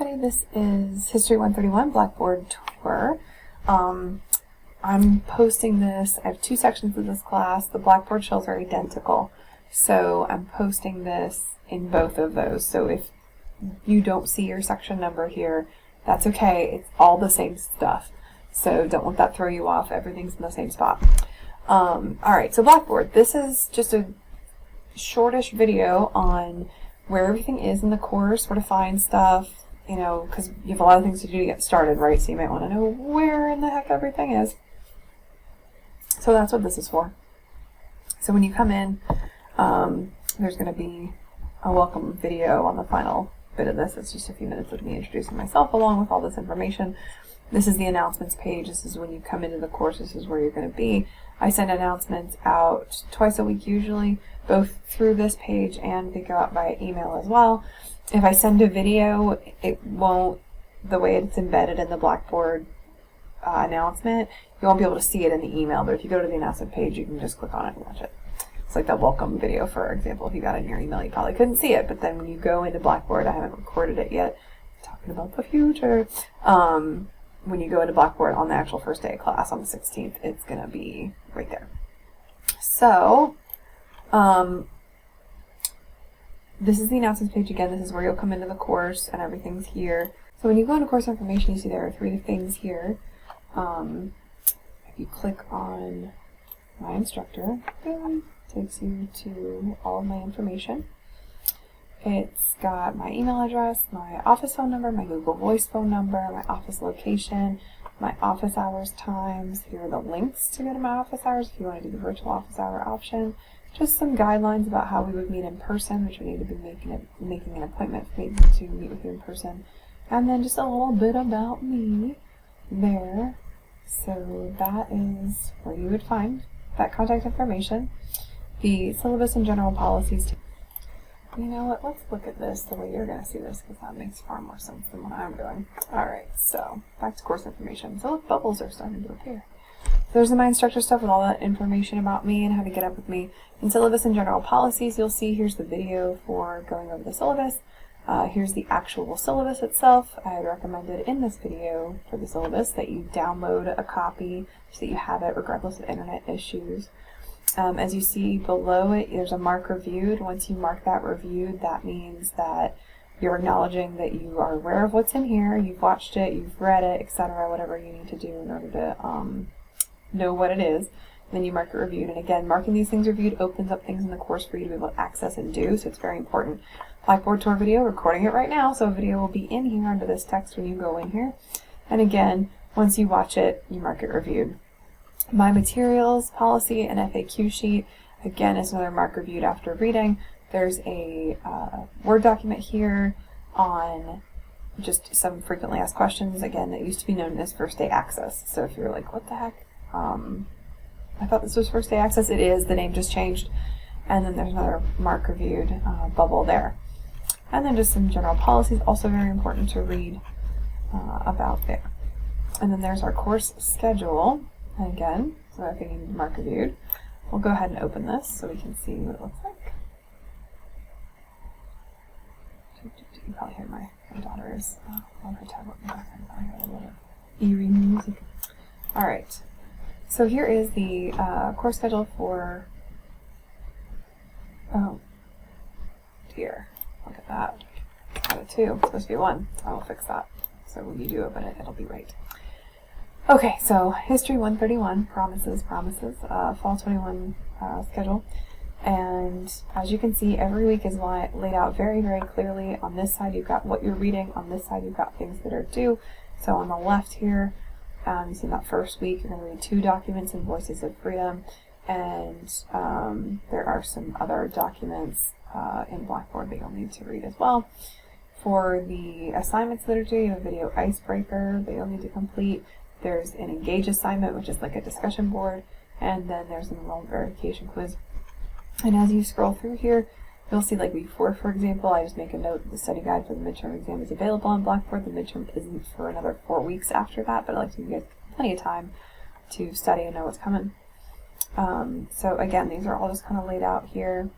everybody, this is History 131 Blackboard Tour. I'm posting this, I have two sections of this class. The Blackboard shells are identical, so I'm posting this in both of those. So if you don't see your section number here, that's okay, it's all the same stuff. So don't let that throw you off, everything's in the same spot. Alright, so Blackboard, this is just a shortish video on where everything is in the course, where to find stuff, you know, because you have a lot of things to do to get started, right? So you might want to know where in the heck everything is. So that's what this is for. So when you come in, there's going to be a welcome video on the final bit of this. It's just a few minutes of me introducing myself along with all this information. This is the announcements page. This is when you come into the course. This is where you're going to be. I send announcements out twice a week usually, both through this page and they go out by email as well. If I send a video, it won't, the way it's embedded in the Blackboard announcement, you won't be able to see it in the email, but if you go to the announcement page, you can just click on it and watch it. It's like that welcome video, for example. If you got it in your email, you probably couldn't see it, but then when you go into Blackboard, I haven't recorded it yet, talking about the future, when you go into Blackboard on the actual first day of class on the 16th, it's going to be right there. So, this is the announcements page again. This is where you'll come into the course and everything's here. So when you go into course information, you see there are three things here. If you click on my instructor, boom, takes you to all of my information. It's got my email address, my office phone number, my Google Voice phone number, my office location, my office hours times. Here are the links to go to my office hours if you want to do the virtual office hour option. Just some guidelines about how we would meet in person, which we need to be making an appointment for me to meet with you in person. And then just a little bit about me there. So that is where you would find that contact information. The syllabus and general policies. You know what, let's look at this the way you're going to see this, because that makes far more sense than what I'm doing. Alright, so back to course information. So look, bubbles are starting to appear. There's my instructor stuff with all that information about me and how to get up with me. In syllabus and general policies, you'll see here's the video for going over the syllabus. Here's the actual syllabus itself. I recommended in this video for the syllabus that you download a copy so that you have it regardless of internet issues. As you see below it, there's a mark reviewed. Once you mark that reviewed, that means that you're acknowledging that you are aware of what's in here, you've watched it, you've read it, etc., whatever you need to do in order to know what it is. And then you mark it reviewed. And again, marking these things reviewed opens up things in the course for you to be able to access and do, so it's very important. Blackboard tour video, recording it right now, so a video will be in here under this text when you go in here. And again, once you watch it, you mark it reviewed. My materials policy and FAQ sheet, again, is another mark reviewed after reading. There's a Word document here on just some frequently asked questions, again, that used to be known as first day access. So if you're like, what the heck? I thought this was first day access. It is, the name just changed. And then there's another mark reviewed bubble there. And then just some general policies, also very important to read about there. And then there's our course schedule. And again, so if you need mark reviewed, we'll go ahead and open this so we can see what it looks like. You can probably hear my daughter is on her tablet in the background. I hear a little bit of eerie music. Alright, so here is the course schedule for, oh dear, look at that. Got a 2, it's supposed to be 1. I will fix that. So when you do open it, it'll be right. Okay, so History 131, promises, Fall 21 schedule. And as you can see, every week is laid out very, very clearly. On this side, you've got what you're reading. On this side, you've got things that are due. So on the left here, you see that first week, you're going to read 2 documents in Voices of Freedom. And there are some other documents in Blackboard that you'll need to read as well. For the assignments that are due, you have a video icebreaker that you'll need to complete. There's an engage assignment, which is like a discussion board, and then there's an enrollment verification quiz. And as you scroll through here, you'll see like week 4, for example, I just make a note that the study guide for the midterm exam is available on Blackboard. The midterm isn't for another 4 weeks after that, but I like to give you guys plenty of time to study and know what's coming. So again, these are all just kind of laid out here.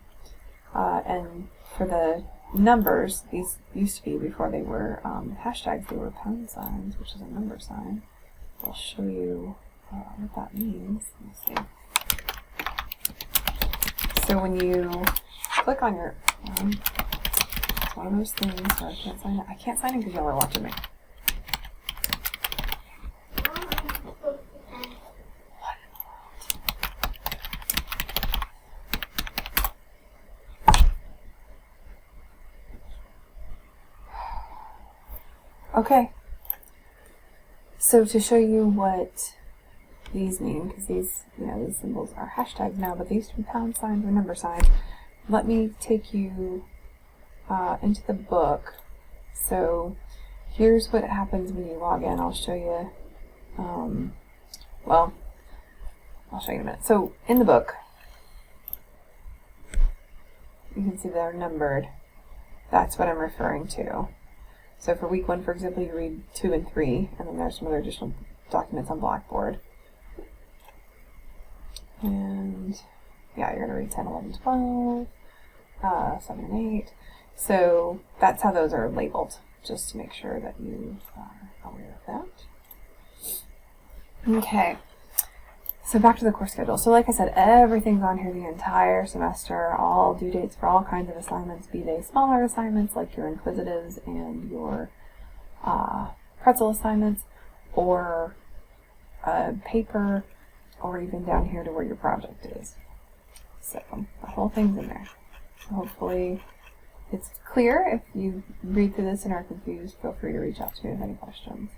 And for the numbers, these used to be, before they were hashtags, they were pound signs, which is a number sign. I'll show you what that means. Let me see. So when you click on your, it's one of those things where I can't sign in. I can't sign in because y'all are watching me. Okay, so to show you what these mean, because these, these symbols are hashtags now, but they used to be pound signs or number signs, let me take you into the book. So here's what happens when you log in. I'll show you, well, I'll show you in a minute. So in the book, you can see they're numbered. That's what I'm referring to. So for week 1, for example, you read 2 and 3, and then there's some other additional documents on Blackboard. And yeah, you're going to read 10, 11, 12, 7, and 8. So that's how those are labeled, just to make sure that you are aware of that. Okay, so back to the course schedule. So like I said, everything's on here the entire semester, all due dates for all kinds of assignments, be they smaller assignments like your inquisitives and your pretzel assignments, or paper, or even down here to where your project is. So the whole thing's in there. So hopefully it's clear. If you read through this and are confused, feel free to reach out to me with any questions.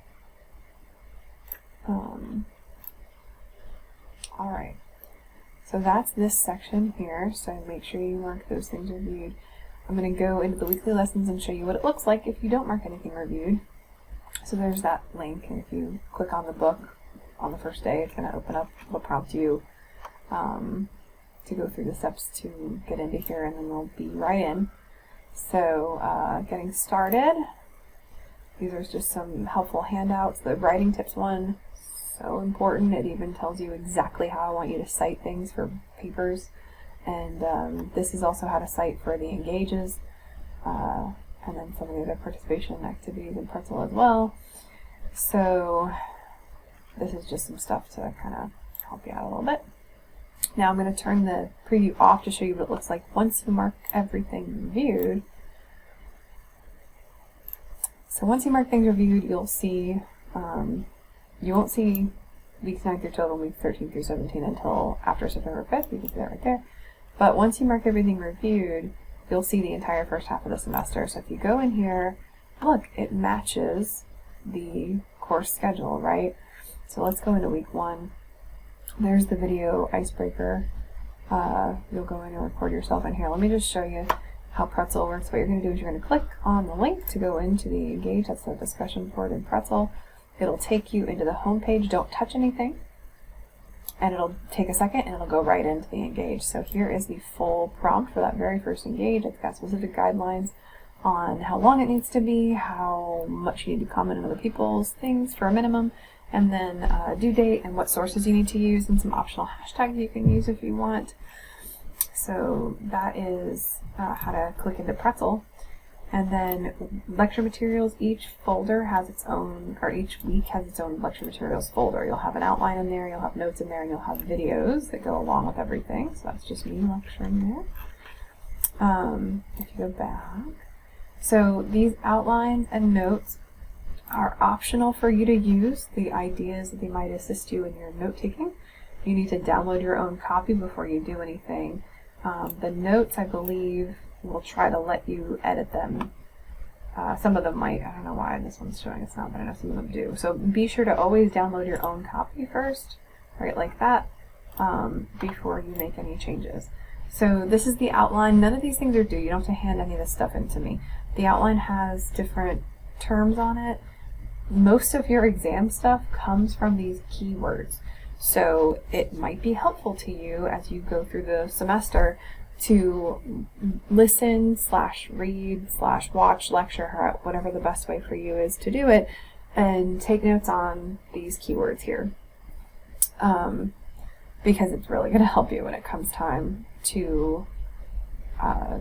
Alright, so that's this section here, so make sure you mark those things reviewed. I'm going to go into the weekly lessons and show you what it looks like if you don't mark anything reviewed. So there's that link, and if you click on the book on the first day, it's going to open up, will prompt you to go through the steps to get into here, and then we'll be right in. So getting started, these are just some helpful handouts. The writing tips one, so important. It even tells you exactly how I want you to cite things for papers, and this is also how to cite for the engages, and then some of the other participation activities in Pretzel as well. So this is just some stuff to kind of help you out a little bit. Now I'm going to turn the preview off to show you what it looks like once you mark everything reviewed. So once you mark things reviewed, you'll see, you won't see weeks 9 through 12 and weeks 13 through 17 until after September 5th. You can see that right there. But once you mark everything reviewed, you'll see the entire first half of the semester. So if you go in here, look, it matches the course schedule, right? So let's go into week 1. There's the video icebreaker. You'll go in and record yourself in here. Let me just show you how Pretzel works. What you're going to do is you're going to click on the link to go into the Engage. That's the discussion board in Pretzel. It'll take you into the home page. Don't touch anything. And it'll take a second and it'll go right into the Engage. So here is the full prompt for that very first Engage. It's got specific guidelines on how long it needs to be, how much you need to comment on other people's things for a minimum, and then due date and what sources you need to use, and some optional hashtags you can use if you want. So that is how to click into Pretzel. And then lecture materials, each folder has its own, or each week has its own lecture materials folder. You'll have an outline in there, you'll have notes in there, and you'll have videos that go along with everything. So that's just me lecturing there. If you go back. So these outlines and notes are optional for you to use. The idea is that they might assist you in your note taking. You need to download your own copy before you do anything. The notes, I believe, will try to let you edit them. Some of them might. I don't know why this one's showing it's not, but I know some of them do. So be sure to always download your own copy first, right, like that, before you make any changes. So this is the outline. None of these things are due. You don't have to hand any of this stuff in to me. The outline has different terms on it. Most of your exam stuff comes from these keywords. So it might be helpful to you as you go through the semester to listen / read / watch lecture, whatever the best way for you is to do it, and take notes on these keywords here, because it's really going to help you when it comes time to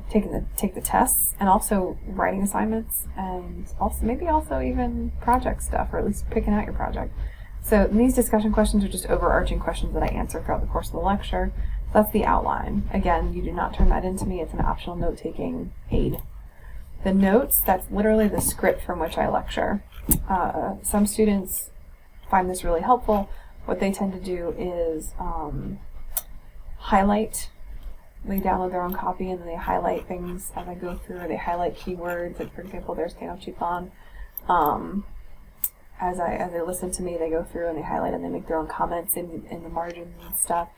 take the tests, and also writing assignments, and maybe also even project stuff, or at least picking out your project. So these discussion questions are just overarching questions that I answer throughout the course of the lecture. That's the outline. Again, you do not turn that into me. It's an optional note-taking aid. The notes, that's literally the script from which I lecture. Some students find this really helpful. What they tend to do is highlight. They download their own copy and then they highlight things as I go through. They highlight keywords. Like, for example, there's Tenochtitlan. As I listen to me, they go through and they highlight and they make their own comments in the margins and stuff.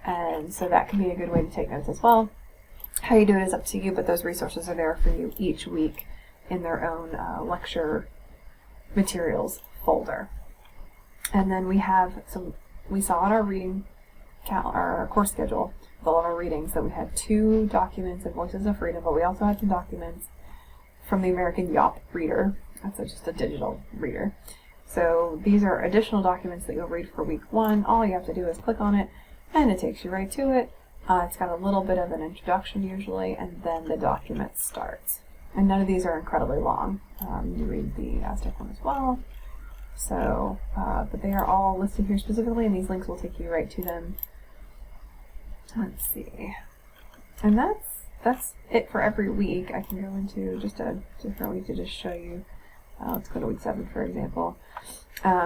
And so that can be a good way to take notes as well. How you do it is up to you, but those resources are there for you each week in their own lecture materials folder. And then we saw on our course schedule with all of our readings that we had 2 documents of Voices of Freedom, but we also had some documents from the American Yawp Reader. That's just a digital reader. So these are additional documents that you'll read for week 1. All you have to do is click on it, and it takes you right to it. It's got a little bit of an introduction usually, and then the document starts. And none of these are incredibly long. You read the Aztec one as well. So, but they are all listed here specifically, and these links will take you right to them. Let's see. And that's it for every week. I can go into just a different week to just show you. Let's go to week 7, for example.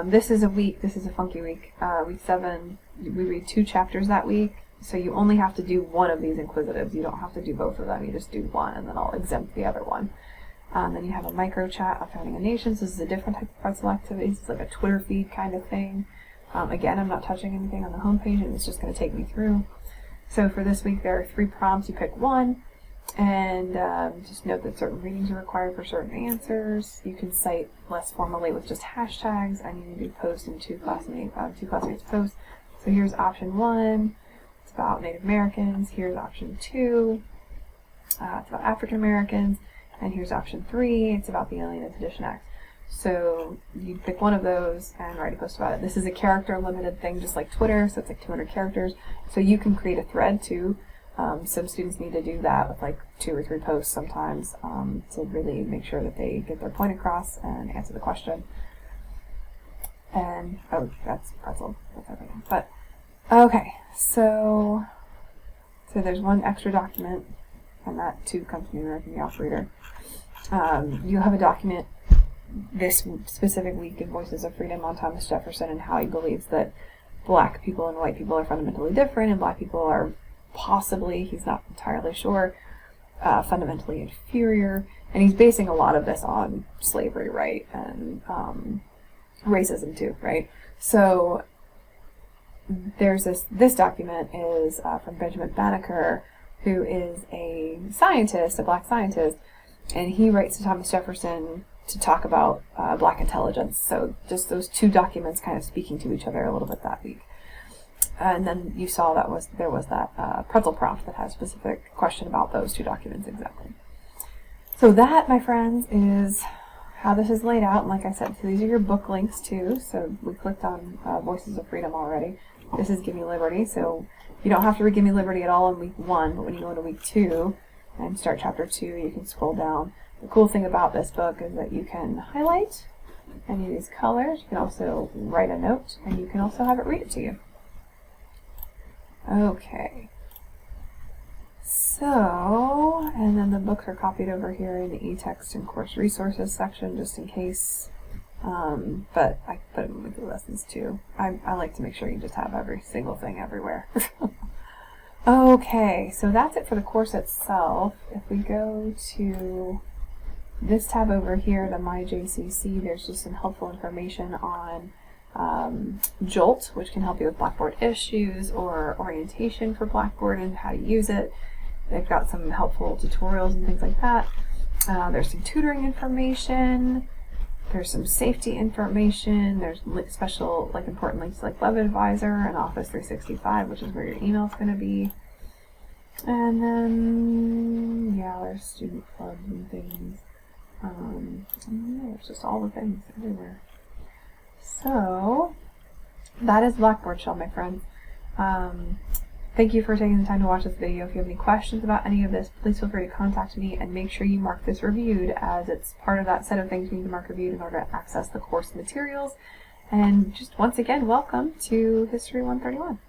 This is a funky week. Week 7, we read 2 chapters that week, so you only have to do one of these inquisitives. You don't have to do both of them. You just do one, and then I'll exempt the other one. Then you have a micro chat of Founding a Nation. This is a different type of pretzel activity. It's like a Twitter feed kind of thing. Again, I'm not touching anything on the homepage, and it's just going to take me through. So for this week, there are 3 prompts. You pick one, and just note that certain readings are required for certain answers. You can cite less formally with just hashtags, and you need to post in 2 classmates posts. So here's option 1. It's about Native Americans. Here's option 2. It's about African Americans. And here's option 3. It's about the Alien and Sedition Act. So you pick one of those and write a post about it. This is a character limited thing, just like Twitter, so it's like 200 characters. So you can create a thread too. Some students need to do that with like 2 or 3 posts sometimes to really make sure that they get their point across and answer the question. And, oh, that's pretzel. That's everything. But, okay, so there's 1 extra document, and that too comes from the American Yawp Reader. You have a document this specific week in Voices of Freedom on Thomas Jefferson and how he believes that black people and white people are fundamentally different, and black people are possibly, he's not entirely sure, fundamentally inferior. And he's basing a lot of this on slavery, right? And racism too, right? So there's this document is from Benjamin Banneker, who is a scientist, a black scientist, and he writes to Thomas Jefferson to talk about black intelligence. So just those 2 documents kind of speaking to each other a little bit that week. And then you saw there was that pretzel prompt that has a specific question about those 2 documents exactly. So that, my friends, is how this is laid out. And like I said, so these are your book links too. So we clicked on Voices of Freedom already. This is Give Me Liberty. So you don't have to read Give Me Liberty at all in week 1, but when you go into week 2 and start chapter 2, you can scroll down. The cool thing about this book is that you can highlight any of these colors. You can also write a note, and you can also have it read it to you. Okay. So, and then the books are copied over here in the e-text and course resources section just in case. But I put them in weekly lessons too. I like to make sure you just have every single thing everywhere. Okay, so that's it for the course itself. If we go to this tab over here, the My JCC, there's just some helpful information on Jolt, which can help you with Blackboard issues or orientation for Blackboard and how to use it. They've got some helpful tutorials and things like that. There's some tutoring information. There's some safety information. There's special, important links like Web Advisor and Office 365, which is where your email is going to be. And then, yeah, there's student clubs and things. There's just all the things everywhere. So, that is Blackboard Shell, my friends. Going Thank you for taking the time to watch this video. If you have any questions about any of this, please feel free to contact me, and make sure you mark this reviewed, as it's part of that set of things you need to mark reviewed in order to access the course materials. And just once again, welcome to History 131.